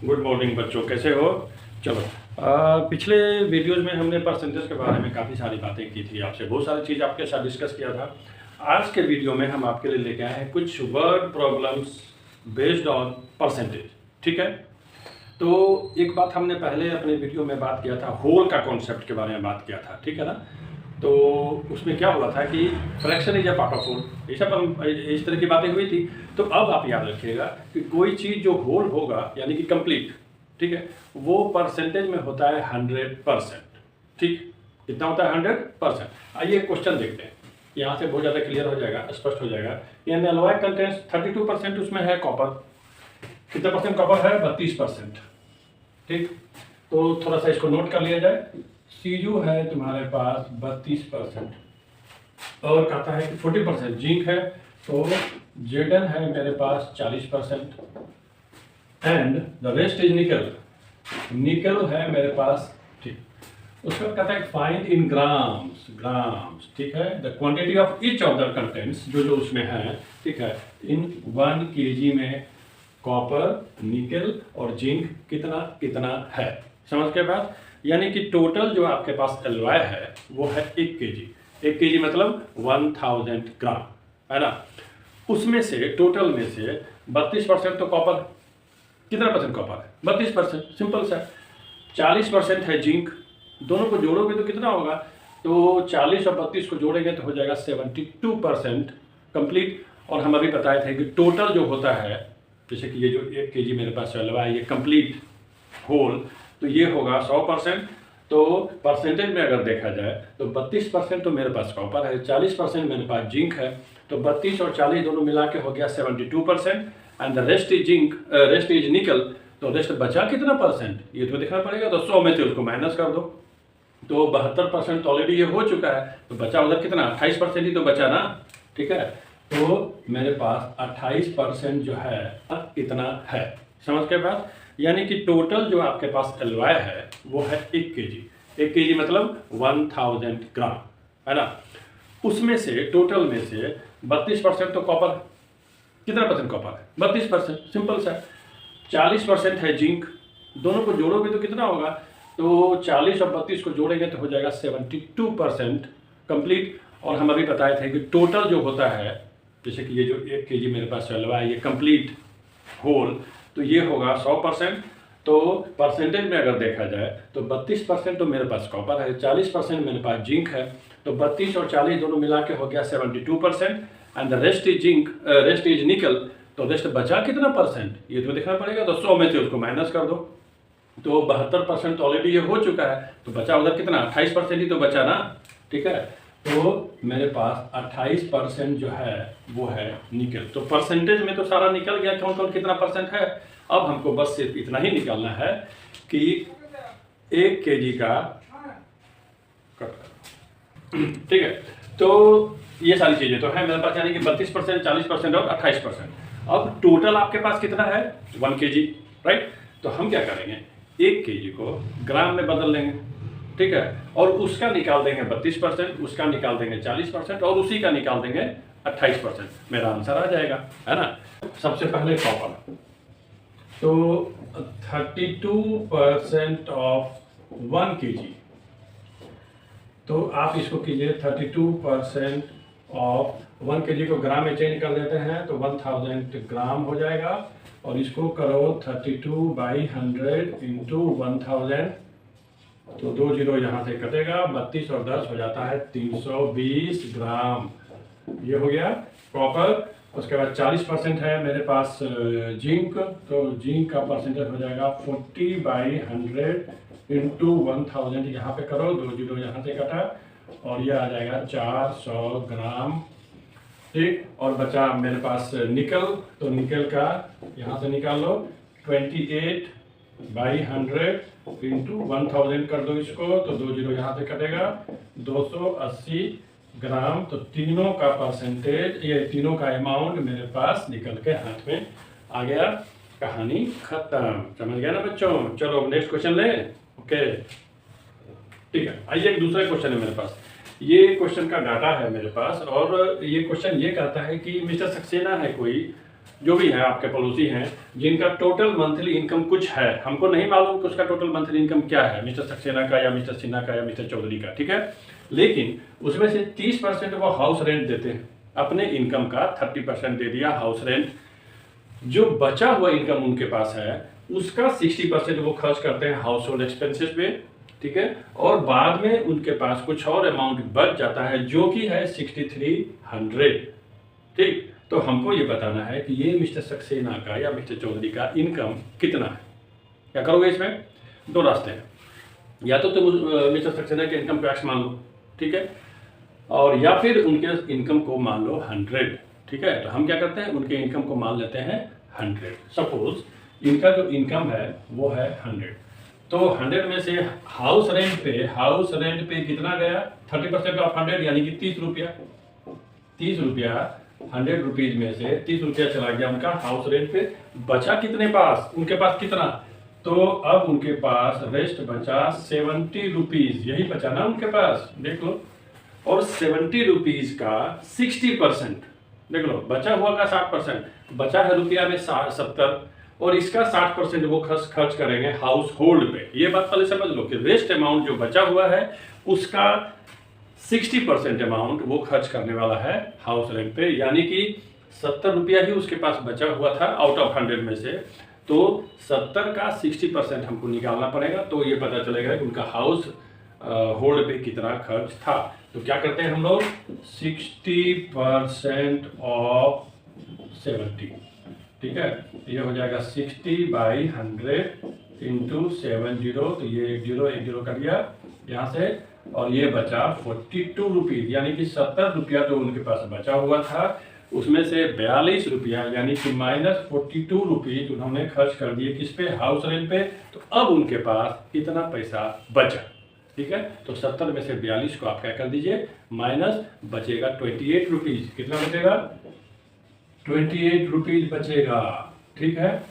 Good morning बच्चों, कैसे हो? चलो, पिछले वीडियोज़ में हमने परसेंटेज के बारे में काफ़ी सारी बातें की थी, आपसे बहुत सारी चीज़ आपके साथ डिस्कस किया था। आज के वीडियो में हम आपके लिए लेके आए हैं कुछ word problems based on percentage. ठीक है, तो एक बात हमने पहले अपने वीडियो में बात किया था, होल का कॉन्सेप्ट के बारे में बात किया था। ठीक है ना? तो उसमें क्या हुआ था कि fraction is a part of whole, ये सब हम इस तरह की बातें हुई थी। तो अब आप याद रखिएगा कि कोई चीज़ जो होल होगा यानी कि कंप्लीट, ठीक है, वो परसेंटेज में होता है 100%। ठीक, कितना होता है? 100%। आइए क्वेश्चन देखते हैं, यहाँ से बहुत ज़्यादा क्लियर हो जाएगा, स्पष्ट हो जाएगा। यानी एलॉय कंटेंट्स 32% उसमें है कॉपर। कितना परसेंट कॉपर है? 32%। ठीक, तो थोड़ा सा इसको नोट कर लिया जाए। सीयू है तुम्हारे पास 32% और कहता है कि 40% जिंक है, तो जेडन है मेरे पास 40% एंड द रेस्ट इज निकल। निकल है मेरे पास। ठीक, उसके बाद कहता है फाइंड इन ग्राम्स। ग्राम्स, ठीक है, the quantity of each of the contents, जो जो उसमें है, ठीक है, इन 1 kg में कॉपर, निकल और जिंक कितना कितना है। समझ के बाद यानी कि टोटल जो आपके पास एलॉय है वो है 1 kg। 1 kg मतलब 1000 ग्राम, है ना? उसमें से टोटल में से 32% तो कॉपर। कितना परसेंट कॉपर है? 32%। सिंपल सा। 40% है जिंक। दोनों को जोड़ोगे तो कितना होगा? तो 40 और 32 को जोड़ेंगे तो हो जाएगा 72% कंप्लीट। और हम अभी बताए थे कि टोटल जो होता है, जैसे कि ये जो 1 kg मेरे पास चलवा है, ये कंप्लीट होल, तो ये होगा 100%। तो परसेंटेज में अगर देखा जाए तो 32% तो मेरे पास कॉपर है, 40% मेरे पास जिंक है, तो 32 और 40 दोनों मिला के हो गया 72% and the rest is zinc, rest is निकल। तो रेस्ट बचा कितना परसेंट ये तो देखना पड़ेगा। तो 100 में से उसको माइनस कर दो, तो 72% ऑलरेडी ये हो चुका है, तो बचा उधर कितना? 28% ही तो बचा ना। ठीक है, तो मेरे पास 28% जो है इतना है। समझ के बाद यानी कि टोटल जो आपके पास एलॉय है वो है 1 kg। 1 kg मतलब 1000 ग्राम, है ना? उसमें से टोटल में से 32% तो कॉपर। कितना परसेंट कॉपर है? 32%। सिंपल सा। 40% है जिंक। दोनों को जोड़ोगे तो कितना होगा? तो 40 और 32 को जोड़ेंगे तो हो जाएगा 72% कंप्लीट। और हम अभी बताए थे कि टोटल जो होता है, जैसे कि ये जो 1 kg मेरे पास चल रहा है, ये कंप्लीट होल, तो ये होगा 100%। तो परसेंटेज में अगर देखा जाए तो 32% तो मेरे पास कॉपर है, 40% मेरे पास जिंक है, तो 32 और 40 दोनों मिला के हो गया 72% and the rest is zinc, rest is निकल। तो रेस्ट बचा कितना परसेंट ये तो देखना पड़ेगा। तो 100 में से उसको माइनस कर दो, तो 72% ऑलरेडी ये हो चुका है, तो बचा उधर कितना? 28% ही तो बचा ना। ठीक है, तो मेरे पास 28% जो है वो है निकल। तो परसेंटेज में तो सारा निकल गया, कौन कौन कितना परसेंट है। अब हमको बस सिर्फ इतना ही निकालना है कि 1 kg का, ठीक है, तो ये सारी चीजें तो है मेरे पास, यानी कि 32%, 40% और 28%। अब टोटल आपके पास कितना है? 1 kg, राइट? तो हम क्या करेंगे, 1 kg को ग्राम में बदल लेंगे, ठीक है, और उसका निकाल देंगे 32%, उसका निकाल देंगे 40% और उसी का निकाल देंगे 28%। मेरा आंसर आ जाएगा, है ना? सबसे पहले कॉपर, तो 32% ऑफ 1 kg, तो आप इसको कीजिए 32% ऑफ 1 kg को ग्राम में चेंज कर देते हैं तो 1000 ग्राम हो जाएगा। और इसको करो 32/100 इंटू 1000, तो 2 जीरो यहाँ से कटेगा, 32 और 10 हो जाता है 320 ग्राम। ये हो गया कॉपर। उसके बाद 40% है मेरे पास जिंक, तो जिंक का परसेंटेज हो जाएगा 40/100 इंटू 1000, यहाँ पे करो, 2 जीरो यहाँ से कटा, और ये आ जाएगा 400 ग्राम। ठीक, और बचा मेरे पास निकल, तो निकल का यहाँ से निकाल लो, 28/100 इंटू 1000 कर दो इसको, तो 2 जीरो यहाँ से कटेगा, 280 ग्राम। तो तीनों का परसेंटेज, ये तीनों का अमाउंट मेरे पास निकल के हाथ में आ गया। कहानी खत्म। समझ गया ना बच्चों? चलो नेक्स्ट क्वेश्चन ले। ओके, ठीक है, आइए एक दूसरा क्वेश्चन है मेरे पास। ये क्वेश्चन का डाटा है मेरे पास, और ये क्वेश्चन ये कहता है कि मिस्टर सक्सेना है कोई, जो भी हैं आपके पड़ोसी हैं जिनका टोटल मंथली इनकम कुछ है, हमको नहीं मालूम कि उसका टोटल मंथली इनकम क्या है, मिस्टर सक्सेना का या मिस्टर सिन्हा का या मिस्टर चौधरी का, ठीक है, लेकिन उसमें से 30% वो हाउस रेंट देते हैं, अपने इनकम का 30% दे दिया हाउस रेंट, जो बचा हुआ इनकम उनके पास है उसका 60% वो खर्च करते हैं हाउस होल्ड एक्सपेंसेस पे, ठीक है, और बाद में उनके पास कुछ और अमाउंट बच जाता है जो कि है 6300, ठीक। तो हमको ये बताना है कि ये मिस्टर सक्सेना का या मिस्टर चौधरी का इनकम कितना है। क्या करोगे इसमें? दो रास्ते हैं, या तो तुम मिस्टर सक्सेना के इनकम को एक्स मान लो, ठीक है, और या फिर उनके इनकम को मान लो 100, ठीक है। तो हम क्या करते हैं, उनके इनकम को मान लेते हैं 100। सपोज इनका जो इनकम है वो है 100, तो 100 में से हाउस रेंट पे कितना गया, 30% ऑफ 100 यानी कि 30 रुपया, 30 रुपया 100 रुपीज में से 30 रुपया चला गया उनका हाउस रेंट पे। बचा कितने पास, उनके पास कितना, तो अब उनके पास रेस्ट बचा 70 रुपीज, यही बचा ना उनके पास, देख लो, और 70 रुपीज का 60%, देख लो, बचा हुआ का 60%, बचा है रुपया में 70, और इसका 60% वो खर्च करेंगे हाउस होल्ड पे। ये बात पहले समझ लो कि रेस्ट अमाउंट जो बचा हुआ है उसका 60% अमाउंट वो खर्च करने वाला है हाउस रेंट पे, यानी कि 70 रुपया ही उसके पास बचा हुआ था आउट ऑफ 100 में से, तो 70 का 60% हमको निकालना पड़ेगा, तो ये पता चलेगा कि उनका हाउस होल्ड पे कितना खर्च था। तो क्या करते हैं हम लोग, 60% ऑफ 70, ठीक है, ये हो जाएगा 60/100 इंटू 70, तो ये एक जीरो कर दिया यहाँ से, और ये बचा 42 रुपीज, यानी कि 70 रुपया जो उनके पास बचा हुआ था उसमें से 42 रुपया यानी कि -42 रुपीज उन्होंने खर्च कर दिए किस पे, हाउस रेंट पे। तो अब उनके पास इतना पैसा बचा, ठीक है, तो 70 में से 42 को आप क्या कर दीजिए, माइनस, बचेगा 28 रुपीज, कितना बचेगा, 28 रुपीज बचेगा, ठीक है,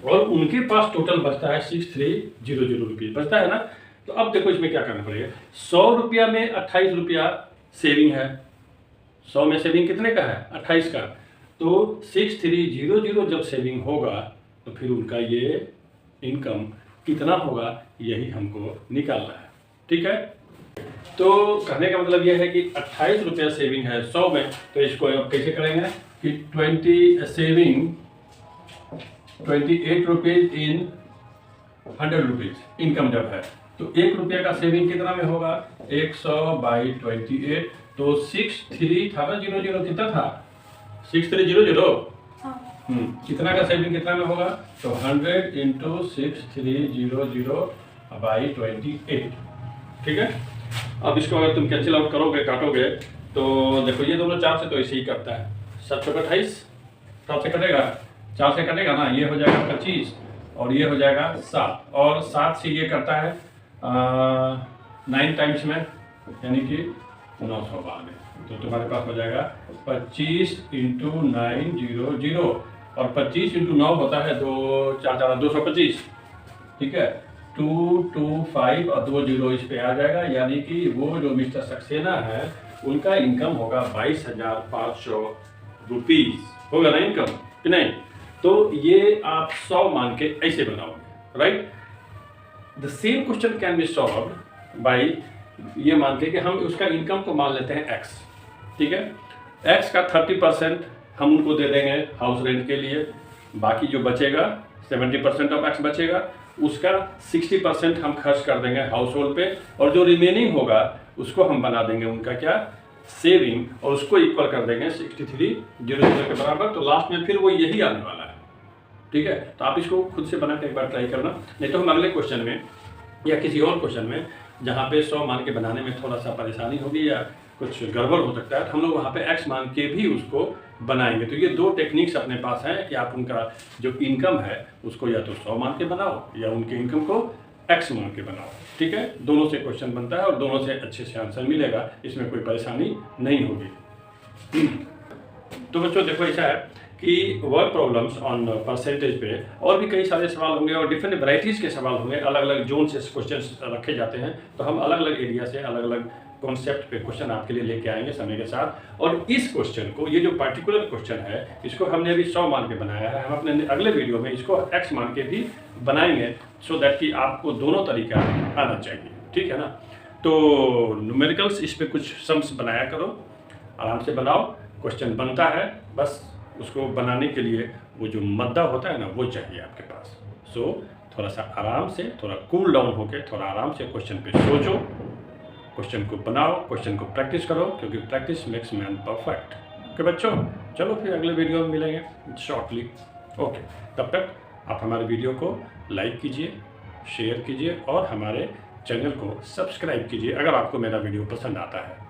और उनके पास टोटल बचता है 6300 रुपीज बचता है ना। तो अब देखो इसमें क्या करना पड़ेगा, 100 रुपया में 28 रुपया सेविंग है, 100 में सेविंग कितने का है, 28 का, तो 6300 जब सेविंग होगा तो फिर उनका ये इनकम कितना होगा, यही हमको निकालना है, ठीक है। तो कहने का मतलब ये है कि 28 रुपया सेविंग है 100 में, तो इसको अब कैसे करेंगे कि 28 रुपीज इन 100 रुपीज इनकम जब है, तो 1 रुपया का सेविंग कितना में होगा, 100/28, तो 6300 कितना था, 6300, कितना का सेविंग कितना में होगा, तो 100 इंटू 6300/28, ठीक है। अब इसको अगर तुम कैंसिल आउट करोगे, काटोगे, तो देखो ये दोनों 4 से तो ऐसे ही करता है, 7 × 28, 7 से कटेगा, 4 से कटेगा ना, ये हो जाएगा 25 और ये हो जाएगा 7, और 7 से ये करता है 9 टाइम्स में, यानी कि 992, तो तुम्हारे पास हो जाएगा 25 इंटू 900, और 25 इंटू 9 होता है 225, ठीक है, 225 और 2 जीरो इस पे आ जाएगा, यानी कि वो जो मिस्टर सक्सेना है उनका इनकम होगा 22,500 रुपीज, होगा ना इनकम कि नहीं। तो ये आप 100 मान के ऐसे बनाओगे, right. The same question can be solved by ये मान के कि हम उसका इनकम को मान लेते हैं x, ठीक है, x का 30% हम उनको दे देंगे हाउस रेंट के लिए, बाकी जो बचेगा 70% ऑफ x बचेगा, उसका 60% हम खर्च कर देंगे हाउस होल्ड पे, और जो रिमेनिंग होगा उसको हम बना देंगे उनका क्या, सेविंग, और उसको इक्वल कर देंगे 6300 के बराबर, तो लास्ट में फिर वो यही आने वाला है, ठीक है। तो आप इसको खुद से बना के एक बार ट्राई करना, नहीं तो हम अगले क्वेश्चन में या किसी और क्वेश्चन में जहाँ पे 100 मान के बनाने में थोड़ा सा परेशानी होगी या कुछ गड़बड़ हो सकता है, तो हम लोग वहाँ पे x मान के भी उसको बनाएंगे। तो ये 2 टेक्निक्स अपने पास हैं कि आप उनका जो इनकम है उसको या तो 100 मान के बनाओ या उनके इनकम को x मान के बनाओ, ठीक है। दोनों से क्वेश्चन बनता है और दोनों से अच्छे से आंसर मिलेगा, इसमें कोई परेशानी नहीं होगी। तो बच्चों देखो ऐसा है कि वर्क प्रॉब्लम्स ऑन परसेंटेज पे और भी कई सारे सवाल होंगे और डिफरेंट वैरायटीज़ के सवाल होंगे, अलग अलग जोन से क्वेश्चन रखे जाते हैं, तो हम अलग अलग एरिया से अलग अलग कॉन्सेप्ट पे क्वेश्चन आपके लिए लेके आएंगे समय के साथ। और इस क्वेश्चन को, ये जो पर्टिकुलर क्वेश्चन है, इसको हमने अभी 100 मान के बनाया है, हम अपने अगले वीडियो में इसको x मान के भी बनाएंगे, सो दैट कि आपको दोनों तरीका आना चाहिए, ठीक है ना। तो न्यूमेरिकल्स इस पे कुछ सम्स बनाया करो, आराम से बनाओ, क्वेश्चन बनता है, बस उसको बनाने के लिए वो जो मद्दा होता है ना, वो चाहिए आपके पास। सो थोड़ा सा आराम से, थोड़ा कूल डाउन होके, थोड़ा आराम से क्वेश्चन पे सोचो, क्वेश्चन को बनाओ, क्वेश्चन को प्रैक्टिस करो, क्योंकि practice makes man perfect. Okay बच्चों, चलो फिर अगले वीडियो में मिलेंगे शॉर्टली। ओके, तब तक आप हमारे वीडियो को लाइक कीजिए, शेयर कीजिए और हमारे चैनल को सब्सक्राइब कीजिए अगर आपको मेरा वीडियो पसंद आता है।